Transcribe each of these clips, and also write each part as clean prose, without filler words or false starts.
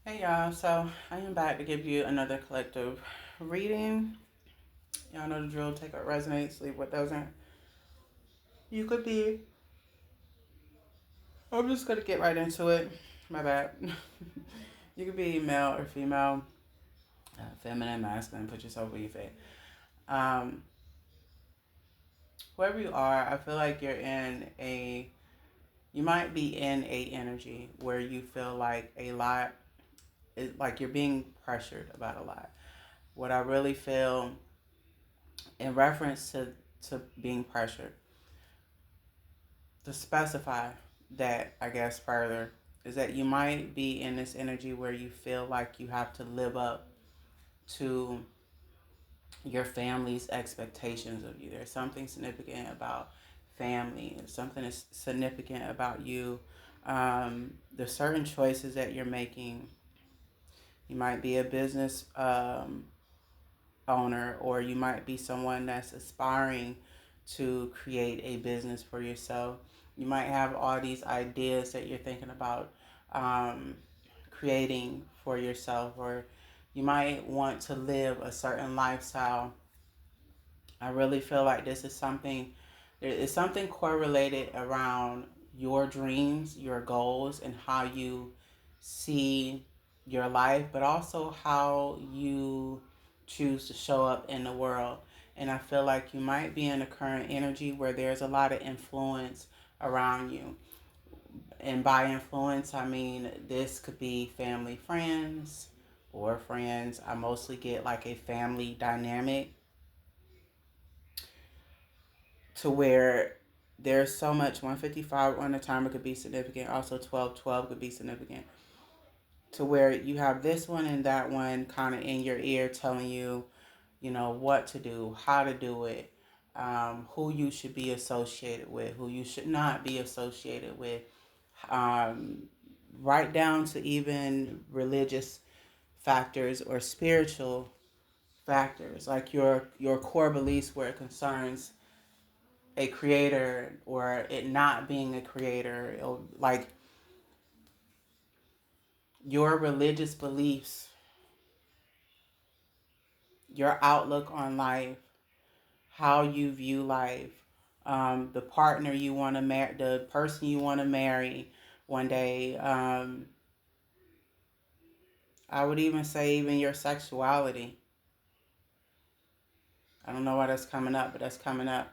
Hey y'all, so I am back to give you another collective reading. Y'all know the drill. Take what resonates, leave what doesn't. You could be, I'm just gonna get right into it. My bad. You could be male or female, feminine, masculine, put yourself where you fit. Um, Whoever you are, I feel like you might be in a energy where you feel like a lot, like you're being pressured about a lot. What I really feel in reference to being pressured, to specify that, I guess, further, is that you might be in this energy where you feel like you have to live up to your family's expectations of you. There's something significant about family. There's something that's significant about you. There's certain choices that you're making. You might be a business owner, or you might be someone that's aspiring to create a business for yourself. You might have all these ideas that you're thinking about um, creating for yourself, or you might want to live a certain lifestyle. I really feel like there is something correlated around your dreams, your goals, and how you see your life, but also how you choose to show up in the world. And I feel like you might be in a current energy where there's a lot of influence around you. And by influence, I mean this could be family, friends, or friends. I mostly get like a family dynamic to where there's so much. 155 on the timer could be significant. Also 1212 could be significant. To where you have this one and that one kind of in your ear telling you, what to do, how to do it, who you should be associated with, who you should not be associated with, um, right down to even religious factors or spiritual factors, like your core beliefs where it concerns a creator or it not being a creator, like your religious beliefs, your outlook on life, how you view life, the partner you want to marry, the person you want to marry one day. I would even say even your sexuality. I don't know why that's coming up, but that's coming up.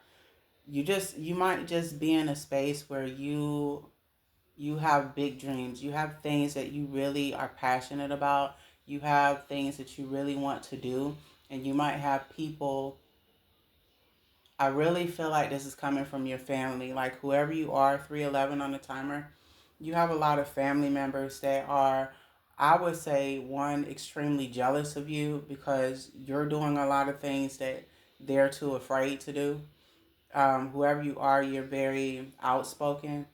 You might just be in a space where you have big dreams. You have things that you really are passionate about. You have things that you really want to do. And you might have people. I really feel like this is coming from your family. Like whoever you are, 311 on the timer, you have a lot of family members that are, I would say, one, extremely jealous of you because you're doing a lot of things that they're too afraid to do. Whoever you are, you're very outspoken.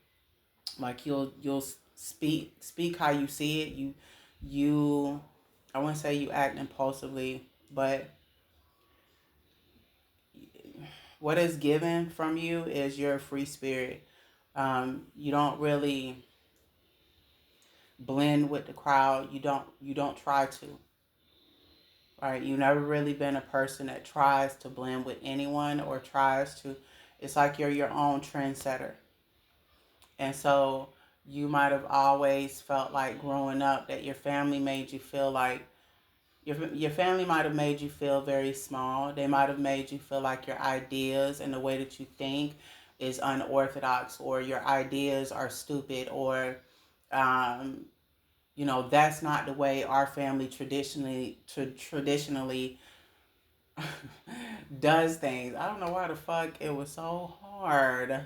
Like you'll speak how you see it. You I wouldn't say you act impulsively, but what is given from you is your free spirit. You don't really blend with the crowd. You don't try to. Right? You've never really been a person that tries to blend with anyone or tries to. It's like you're your own trendsetter. And so you might have always felt like growing up that your family made you feel like your family might have made you feel very small. They might have made you feel like your ideas and the way that you think is unorthodox, or your ideas are stupid, or um, that's not the way our family traditionally does things. I don't know why the fuck it was so hard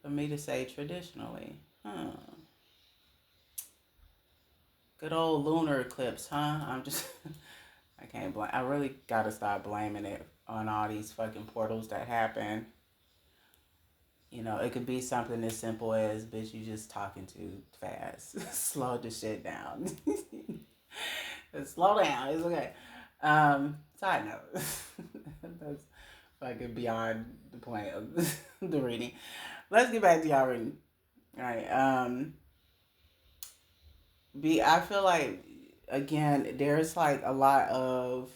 for me to say traditionally. Huh. Good old lunar eclipse, huh? I can't blame. I really gotta stop blaming it on all these fucking portals that happen. It could be something as simple as, bitch, you just talking too fast. Slow the shit down. Slow down. It's okay. Side note. That's fucking beyond the point of the reading. Let's get back to y'all reading. All right. I feel like, again, there's like a lot of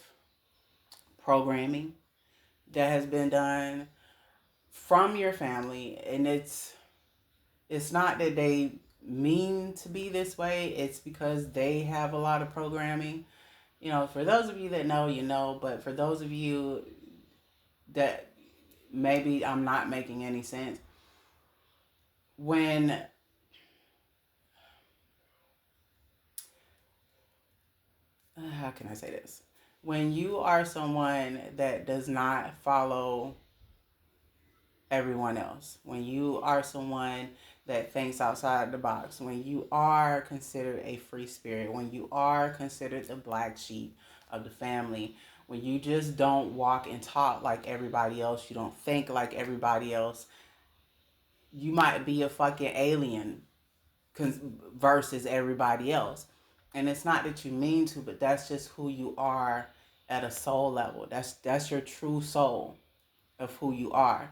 programming that has been done from your family, and it's not that they mean to be this way. It's because they have a lot of programming. You know, for those of you that know, you know, but for those of you that maybe I'm not making any sense, when how can I say this? When you are someone that does not follow everyone else, when you are someone that thinks outside the box, when you are considered a free spirit, when you are considered the black sheep of the family, when you just don't walk and talk like everybody else, you don't think like everybody else, you might be a fucking alien versus everybody else. And it's not that you mean to, but that's just who you are at a soul level. That's your true soul of who you are.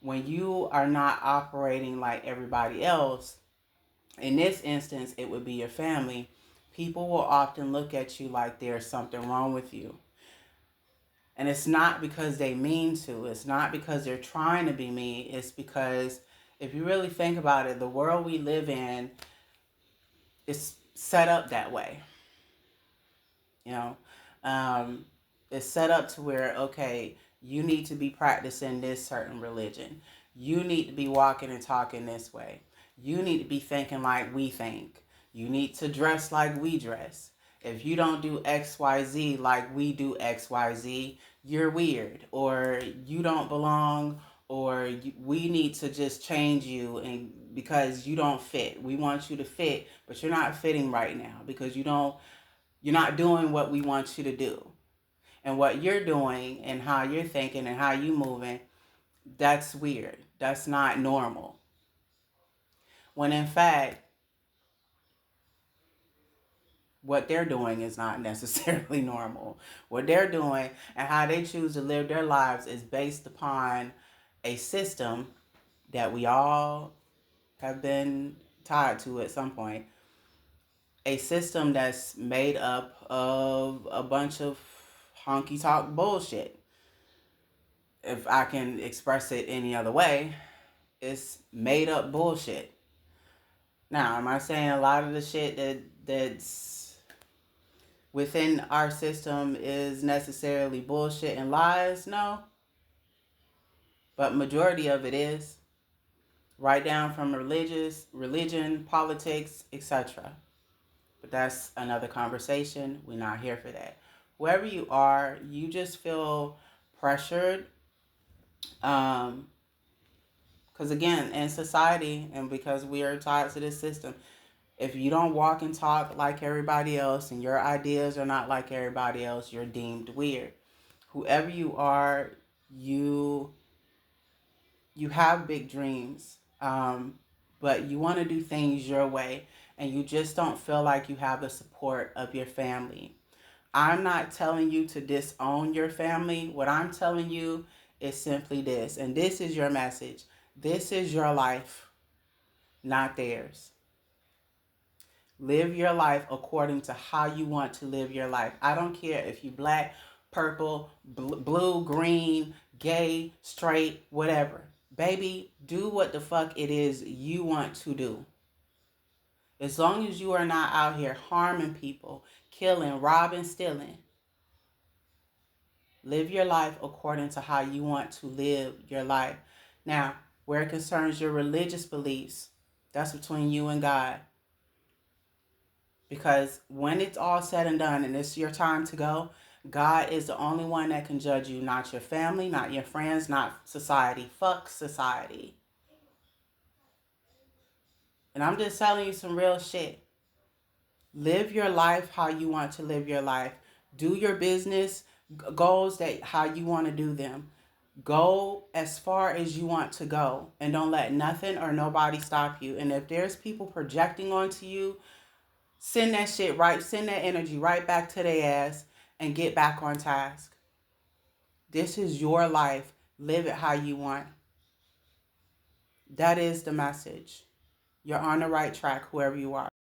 When you are not operating like everybody else, in this instance, it would be your family, people will often look at you like there's something wrong with you. And it's not because they mean to, it's not because they're trying to be mean, it's because if you really think about it, the world we live in is set up that way. You know, um, it's set up to where, okay, you need to be practicing this certain religion. You need to be walking and talking this way. You need to be thinking like we think. You need to dress like we dress. If you don't do XYZ like we do XYZ, you're weird, or you don't belong, or we need to just change you, and because you don't fit. We want you to fit, but you're not fitting right now because you're not doing what we want you to do. And what you're doing and how you're thinking and how you moving, that's weird. That's not normal. When in fact, what they're doing is not necessarily normal. What they're doing and how they choose to live their lives is based upon a system that we all have been tied to at some point. A system that's made up of a bunch of honky talk bullshit. If I can express it any other way, it's made up bullshit. Now, am I saying a lot of the shit that's within our system is necessarily bullshit and lies? No, but majority of it is. Right down from religion, politics, etc. But that's another conversation. We're not here for that. Wherever you are, you just feel pressured. Because again, in society, and because we are tied to this system, if you don't walk and talk like everybody else and your ideas are not like everybody else, you're deemed weird. Whoever you are, you you have big dreams, but you want to do things your way, and you just don't feel like you have the support of your family. I'm not telling you to disown your family. What I'm telling you is simply this, and this is your message. This is your life, not theirs. Live your life according to how you want to live your life. I don't care if you black, purple, blue, green, gay, straight, whatever. Baby, do what the fuck it is you want to do. As long as you are not out here harming people, killing, robbing, stealing, live your life according to how you want to live your life. Now, where it concerns your religious beliefs, that's between you and God. Because when it's all said and done and it's your time to go, God is the only one that can judge you, not your family, not your friends, not society. Fuck society. And I'm just telling you some real shit. Live your life how you want to live your life. Do your business goals that how you want to do them. Go as far as you want to go, and don't let nothing or nobody stop you. And if there's people projecting onto you, send that shit right, send that energy right back to their ass and get back on task. This is your life. Live it how you want. That is the message. You're on the right track, whoever you are.